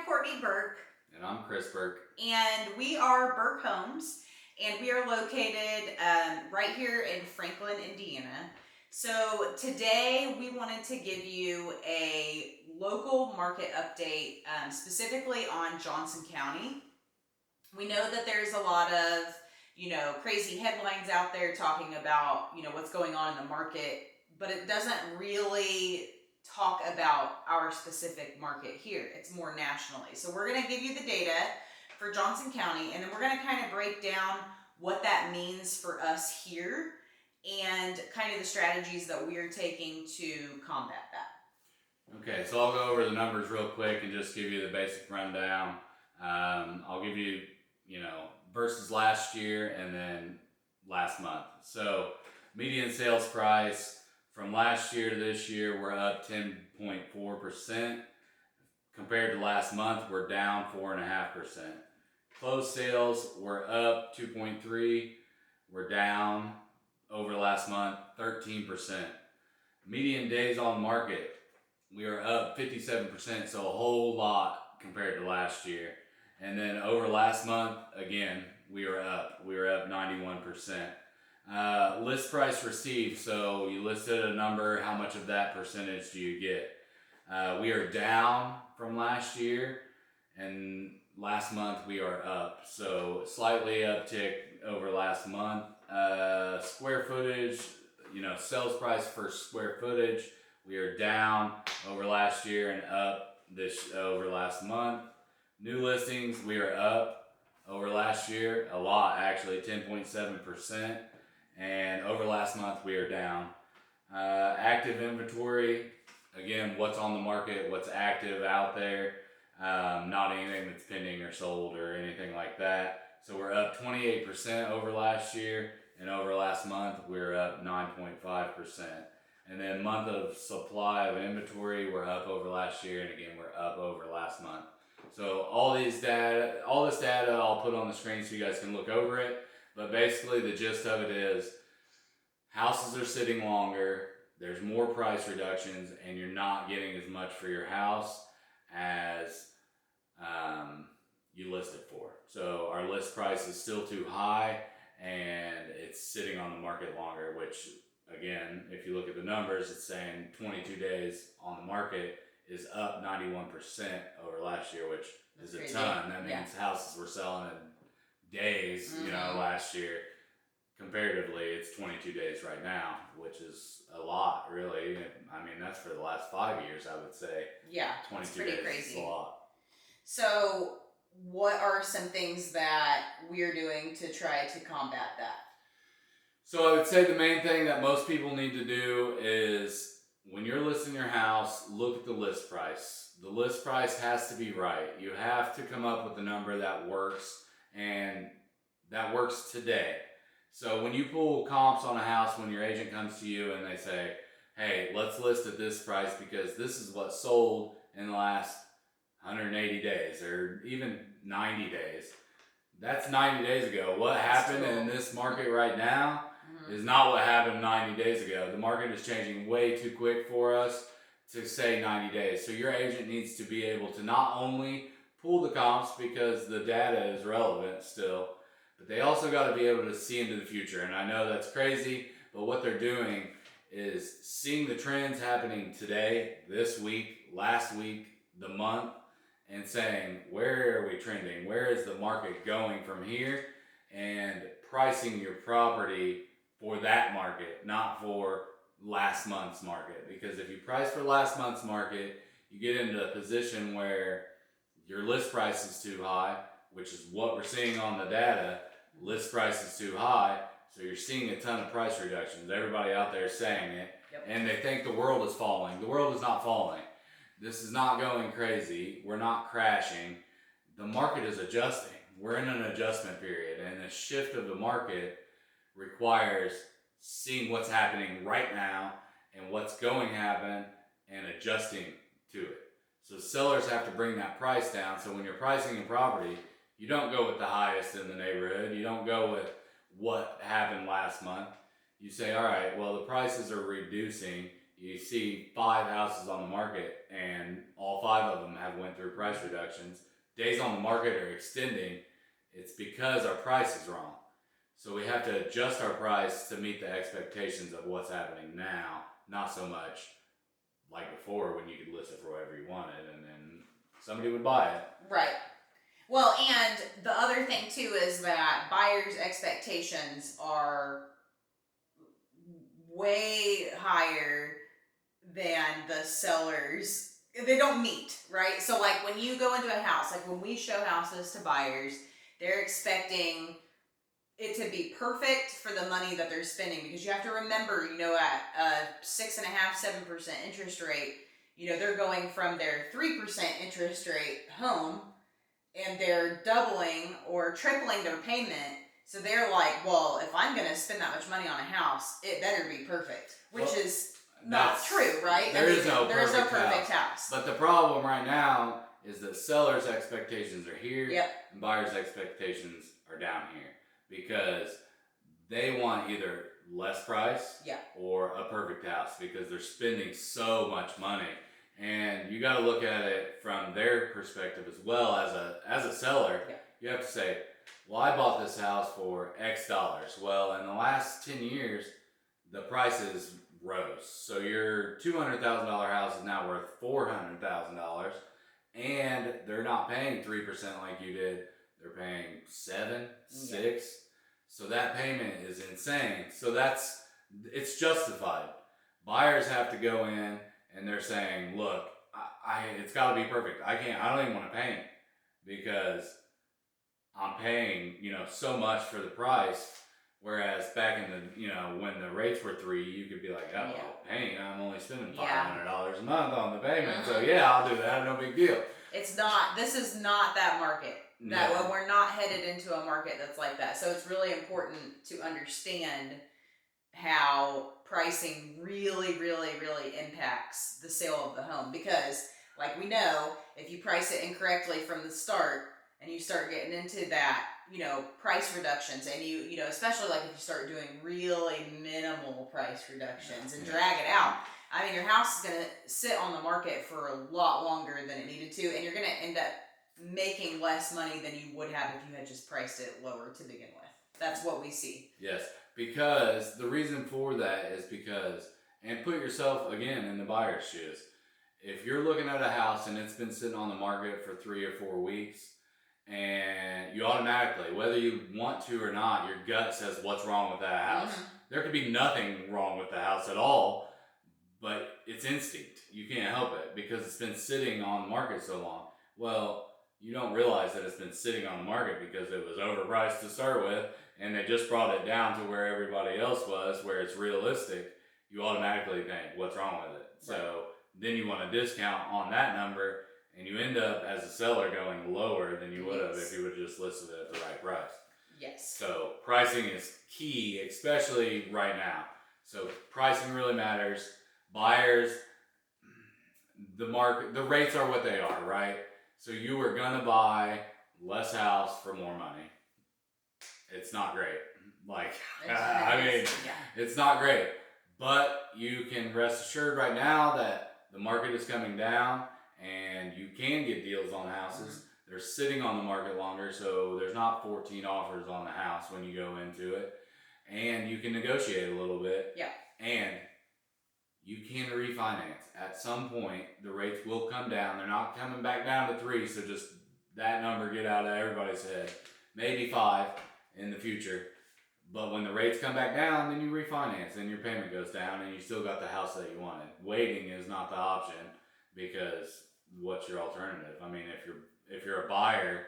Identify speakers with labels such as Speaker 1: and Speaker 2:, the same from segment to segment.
Speaker 1: Courtney Burke.
Speaker 2: And I'm Chris Burke.
Speaker 1: And we are Burke Homes. And we are located right here in Franklin, Indiana. So today we wanted to give you a local market update, specifically on Johnson County. We know that there's a lot of, crazy headlines out there talking about, what's going on in the market, but it doesn't really talk about our specific market here. It's more nationally. So we're going to give you the data for Johnson County, and then we're going to kind of break down what that means for us here and kind of the strategies that we are taking to combat that.
Speaker 2: Okay, so I'll go over the numbers real quick and just give you the basic rundown. I'll give you, versus last year and then last month. So median sales price from last year to this year, we're up 10.4%. Compared to last month, we're down 4.5%. Closed sales, we're up 2.3%. We're down over last month 13%. Median days on market, we are up 57%, so a whole lot compared to last year. And then over last month, again, we were up 91%. List price received, so you listed a number, how much of that percentage do you get? We are down from last year, and last month we are up, so slightly uptick over last month. Square footage, sales price for square footage, we are down over last year and up over last month. New listings, we are up over last year, a lot actually, 10.7%. And over last month, we are down. Active inventory, again, what's on the market, what's active out there, not anything that's pending or sold or anything like that. So we're up 28% over last year, and over last month, we're up 9.5%. And then month of supply of inventory, we're up over last year, and again, we're up over last month. So all this data I'll put on the screen so you guys can look over it. But basically the gist of it is houses are sitting longer, there's more price reductions, and you're not getting as much for your house as you listed for. So our list price is still too high, and it's sitting on the market longer, which again, if you look at the numbers, it's saying 22 days on the market is up 91% over last year, which is a ton. That means houses were selling in days, last year. Comparatively, it's 22 days right now, which is a lot, really. I mean, that's for the last 5 years, I would say.
Speaker 1: Yeah,
Speaker 2: 22 days crazy. Is a lot.
Speaker 1: So what are some things that we're doing to try to combat that?
Speaker 2: So I would say the main thing that most people need to do is when you're listing your house, look at the list price. The list price has to be right. You have to come up with a number that works, and that works today. So when you pull comps on a house, when your agent comes to you and they say, hey, let's list at this price because this is what sold in the last 180 days or even 90 days. That's 90 days ago. What happened in this market right now is not what happened 90 days ago. The market is changing way too quick for us to say 90 days. So your agent needs to be able to not only pull the comps because the data is relevant still, but they also got to be able to see into the future. And I know that's crazy, but what they're doing is seeing the trends happening today, this week, last week, the month, and saying, where are we trending? Where is the market going from here? And pricing your property for that market, not for last month's market. Because if you price for last month's market, you get into a position where your list price is too high, which is what we're seeing on the data. List price is too high, so you're seeing a ton of price reductions. Everybody out there is saying it, and they think the world is falling. The world is not falling. This is not going crazy. We're not crashing. The market is adjusting. We're in an adjustment period, and the shift of the market requires seeing what's happening right now and what's going to happen and adjusting to it. So sellers have to bring that price down. So when you're pricing a property, you don't go with the highest in the neighborhood. You don't go with what happened last month. You say, all right, well, the prices are reducing. you see 5 houses on the market and all 5 of them have went through price reductions, days on the market are extending, it's because our price is wrong. So we have to adjust our price to meet the expectations of what's happening now, not so much like before when you could list it for whatever you wanted and then somebody would buy it.
Speaker 1: Right. Well, and the other thing too is that buyers' expectations are way higher than the sellers. They don't meet, right? So like when you go into a house, like when we show houses to buyers, they're expecting it to be perfect for the money that they're spending, because you have to remember, at a 6.5%, 7% interest rate, they're going from their 3% interest rate home and they're doubling or tripling their payment. So they're like, well, if I'm going to spend that much money on a house, it better be perfect, which is not true, right?
Speaker 2: There is no
Speaker 1: perfect house.
Speaker 2: But the problem right now is that sellers' expectations are here,
Speaker 1: yep,
Speaker 2: and buyers' expectations are down here, because they want either less price,
Speaker 1: yeah,
Speaker 2: or a perfect house, because they're spending so much money. And you got to look at it from their perspective as well. As a seller,
Speaker 1: yeah,
Speaker 2: you have to say, well, I bought this house for X dollars. Well, in the last 10 years, the prices rose. So your $200,000 house is now worth $400,000, and they're not paying 3% like you did. They're paying 7, 6. So that payment is insane. So it's justified. Buyers have to go in and they're saying, look, it's got to be perfect. I don't even want to paint because I'm paying, so much for the price. Whereas back in the, when the rates were 3, you could be like, oh, well, paint, I'm only spending $500 a month on the payment. So yeah, I'll do that. No big deal.
Speaker 1: This is not that market. No, we're not headed into a market that's like that. So it's really important to understand how pricing really, really, really impacts the sale of the home. Because like we know, if you price it incorrectly from the start and you start getting into that, price reductions, and you especially like if you start doing really minimal price reductions and drag it out, I mean, your house is going to sit on the market for a lot longer than it needed to, and you're going to end up making less money than you would have if you had just priced it lower to begin with. That's what we see.
Speaker 2: Yes, because the reason for that is because, and put yourself again in the buyer's shoes. If you're looking at a house and it's been sitting on the market for 3 or 4 weeks, and you automatically, whether you want to or not, your gut says what's wrong with that house. Mm-hmm. There could be nothing wrong with the house at all, but it's instinct. You can't help it because it's been sitting on the market so long. Well, you don't realize that it's been sitting on the market because it was overpriced to start with, and they just brought it down to where everybody else was, where it's realistic. You automatically think, what's wrong with it? Right. So then you want a discount on that number, and you end up, as a seller, going lower than you would have if you would have just listed it at the right price.
Speaker 1: Yes.
Speaker 2: So pricing is key, especially right now. So pricing really matters. Buyers, the rates are what they are, right? So you are going to buy less house for more money. It's not great. It's not great. But you can rest assured right now that the market is coming down and you can get deals on houses. Mm-hmm. They're sitting on the market longer, so there's not 14 offers on the house when you go into it. And you can negotiate a little bit.
Speaker 1: Yeah.
Speaker 2: And you can refinance. At some point, the rates will come down. They're not coming back down to 3, so just that number get out of everybody's head. Maybe 5 in the future. But when the rates come back down, then you refinance, and your payment goes down, and you still got the house that you wanted. Waiting is not the option, because what's your alternative? I mean, if you're a buyer,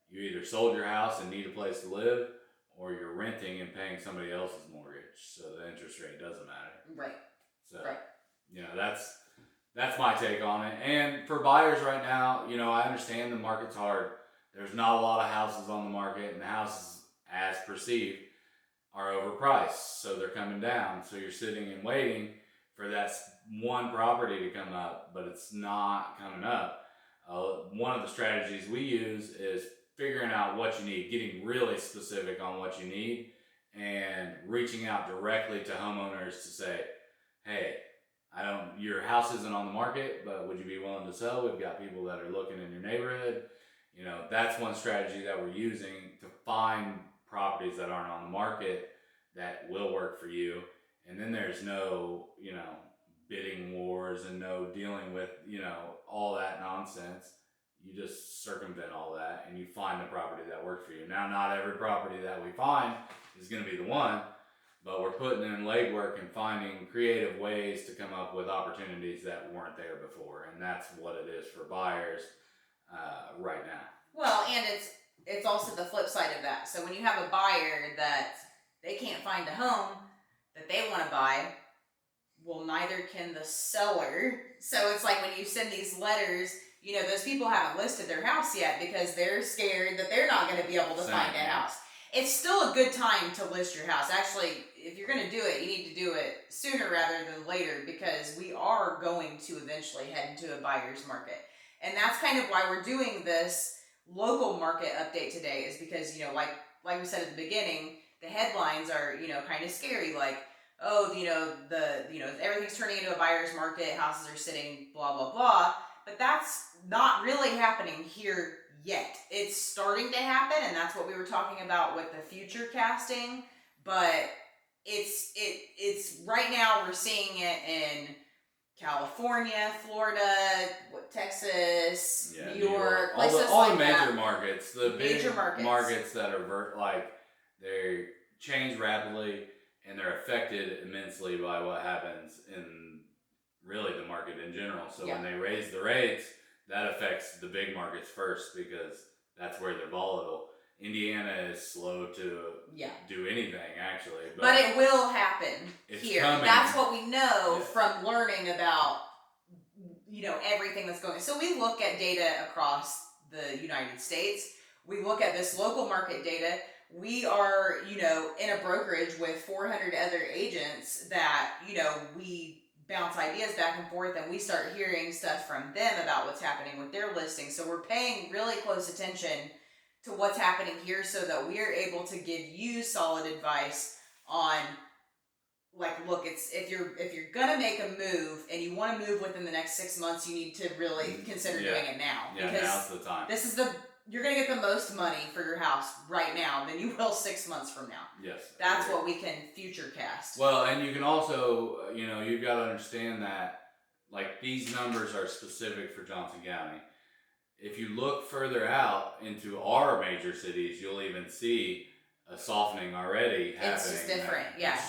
Speaker 2: you either sold your house and need a place to live, or you're renting and paying somebody else's mortgage, so the interest rate doesn't matter.
Speaker 1: Right.
Speaker 2: So,
Speaker 1: right.
Speaker 2: That's my take on it. And for buyers right now, I understand the market's hard. There's not a lot of houses on the market, and the houses, as perceived, are overpriced, so they're coming down. So you're sitting and waiting for that one property to come up, but it's not coming up. One of the strategies we use is figuring out what you need, getting really specific on what you need, and reaching out directly to homeowners to say, hey, your house isn't on the market, but would you be willing to sell? We've got people that are looking in your neighborhood. That's one strategy that we're using to find properties that aren't on the market that will work for you. And then there's no, bidding wars and no dealing with, all that nonsense. You just circumvent all that and you find the property that works for you. Now, not every property that we find is going to be the one, but we're putting in legwork and finding creative ways to come up with opportunities that weren't there before. And that's what it is for buyers right now.
Speaker 1: Well, and it's also the flip side of that. So when you have a buyer that they can't find a home that they want to buy, well, neither can the seller. So it's like when you send these letters, those people haven't listed their house yet because they're scared that they're not going to be able to find a house. It's still a good time to list your house. Actually, if you're going to do it, you need to do it sooner rather than later, because we are going to eventually head into a buyer's market. And that's kind of why we're doing this local market update today, is because, like we said at the beginning, the headlines are, kind of scary. Like, oh, everything's turning into a buyer's market, houses are sitting, blah, blah, blah. But that's not really happening here yet. It's starting to happen, and that's what we were talking about with the future casting. But it's right now we're seeing it in California, Florida, Texas, New York, places
Speaker 2: all
Speaker 1: like
Speaker 2: the major
Speaker 1: that.
Speaker 2: markets, the
Speaker 1: Major
Speaker 2: big markets that are they change rapidly and they're affected immensely by what happens in really the market in general. So when they raise the rates, that affects the big markets first because that's where they're volatile. Indiana is slow to do anything, actually.
Speaker 1: But it will happen here.
Speaker 2: Coming.
Speaker 1: That's what we know from learning about, everything that's going on. So we look at data across the United States. We look at this local market data. We are, in a brokerage with 400 other agents that, we bounce ideas back and forth, and we start hearing stuff from them about what's happening with their listings. So we're paying really close attention to what's happening here so that we are able to give you solid advice on, look, if you're gonna make a move and you want to move within the next 6 months, you need to really consider doing it now.
Speaker 2: Yeah,
Speaker 1: because
Speaker 2: now's the time.
Speaker 1: You're gonna get the most money for your house right now than you will 6 months from now.
Speaker 2: Yes.
Speaker 1: That's what we can future cast.
Speaker 2: Well, and you can also, you've got to understand that, these numbers are specific for Johnson County. If you look further out into our major cities, you'll even see a softening already happening.
Speaker 1: It's just different, yeah.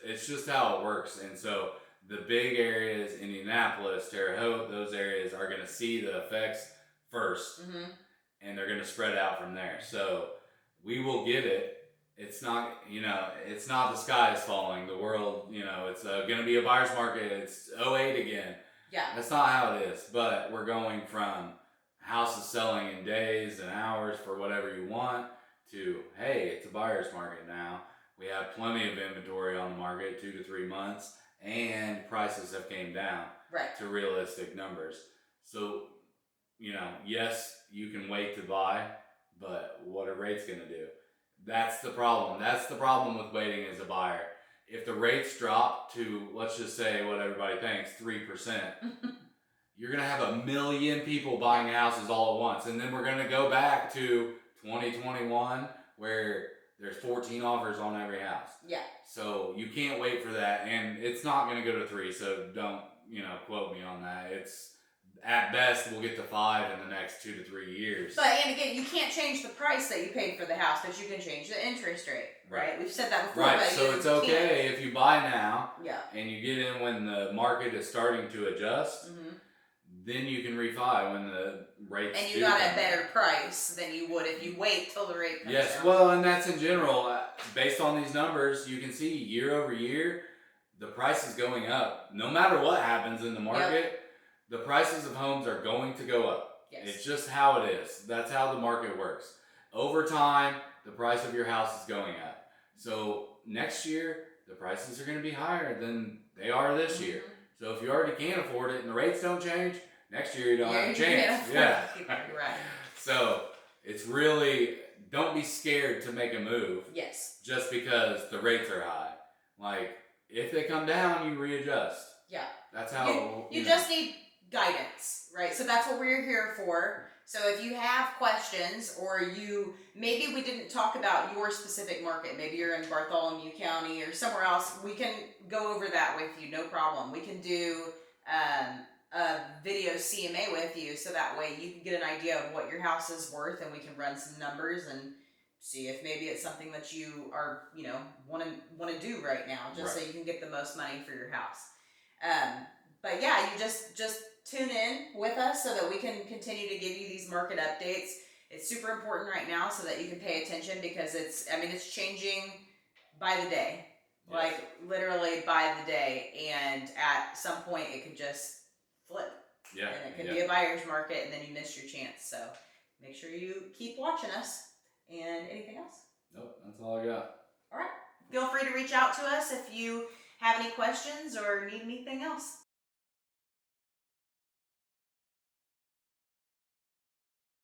Speaker 2: It's just how it works. And so the big areas, Indianapolis, Terre Haute, those areas are going to see the effects first. Mm-hmm. And they're going to spread out from there. So we will get it. It's not, it's not the sky is falling. The world, it's going to be a buyer's market. It's 2008 again.
Speaker 1: Yeah.
Speaker 2: That's not how it is. But we're going from houses selling in days and hours for whatever you want to, hey, it's a buyer's market now. We have plenty of inventory on the market, 2 to 3 months, and prices have came down to realistic numbers. So, yes, you can wait to buy, but what are rates going to do? That's the problem. That's the problem with waiting as a buyer. If the rates drop to, let's just say what everybody thinks, 3%, you're going to have 1 million people buying houses all at once. And then we're going to go back to 2021 where there's 14 offers on every house.
Speaker 1: Yeah.
Speaker 2: So you can't wait for that. And it's not going to go to 3, so don't, quote me on that. It's, at best, we'll get to 5 in the next 2 to 3 years.
Speaker 1: But, and again, you can't change the price that you paid for the house, but you can change the interest rate, right? We've said that before.
Speaker 2: Right,
Speaker 1: but
Speaker 2: so it's okay if you buy now
Speaker 1: and
Speaker 2: you get in when the market is starting to adjust, then you can refi when the rates
Speaker 1: and you got a better price than you would if you wait till the rate comes down.
Speaker 2: Well, and that's in general. Based on these numbers, you can see year over year, the price is going up. No matter what happens in the market, the prices of homes are going to go up.
Speaker 1: Yes.
Speaker 2: It's just how it is. That's how the market works. Over time, the price of your house is going up. So next year, the prices are going to be higher than they are this year. So if you already can't afford it and the rates don't change, next year you don't have a chance.
Speaker 1: Yeah. Right.
Speaker 2: So it's really, don't be scared to make a move.
Speaker 1: Yes.
Speaker 2: Just because the rates are high. If they come down, you readjust.
Speaker 1: Yeah.
Speaker 2: That's how
Speaker 1: You
Speaker 2: know.
Speaker 1: just need guidance, right? So that's what we're here for. So if you have questions, or maybe we didn't talk about your specific market, maybe you're in Bartholomew County or somewhere else, we can go over that with you, no problem. We can do a video CMA with you, so that way you can get an idea of what your house is worth, and we can run some numbers and see if maybe it's something that you are, want to do right now, just so you can get the most money for your house. But yeah, you just tune in with us so that we can continue to give you these market updates. It's super important right now so that you can pay attention, because it's changing by the day.
Speaker 2: Yes.
Speaker 1: Like literally by the day, and at some point it could just flip.
Speaker 2: Yeah.
Speaker 1: And it could be a buyer's market, and then you miss your chance. So make sure you keep watching us. And anything else?
Speaker 2: Nope, that's all I got.
Speaker 1: All right. Feel free to reach out to us if you have any questions or need anything else.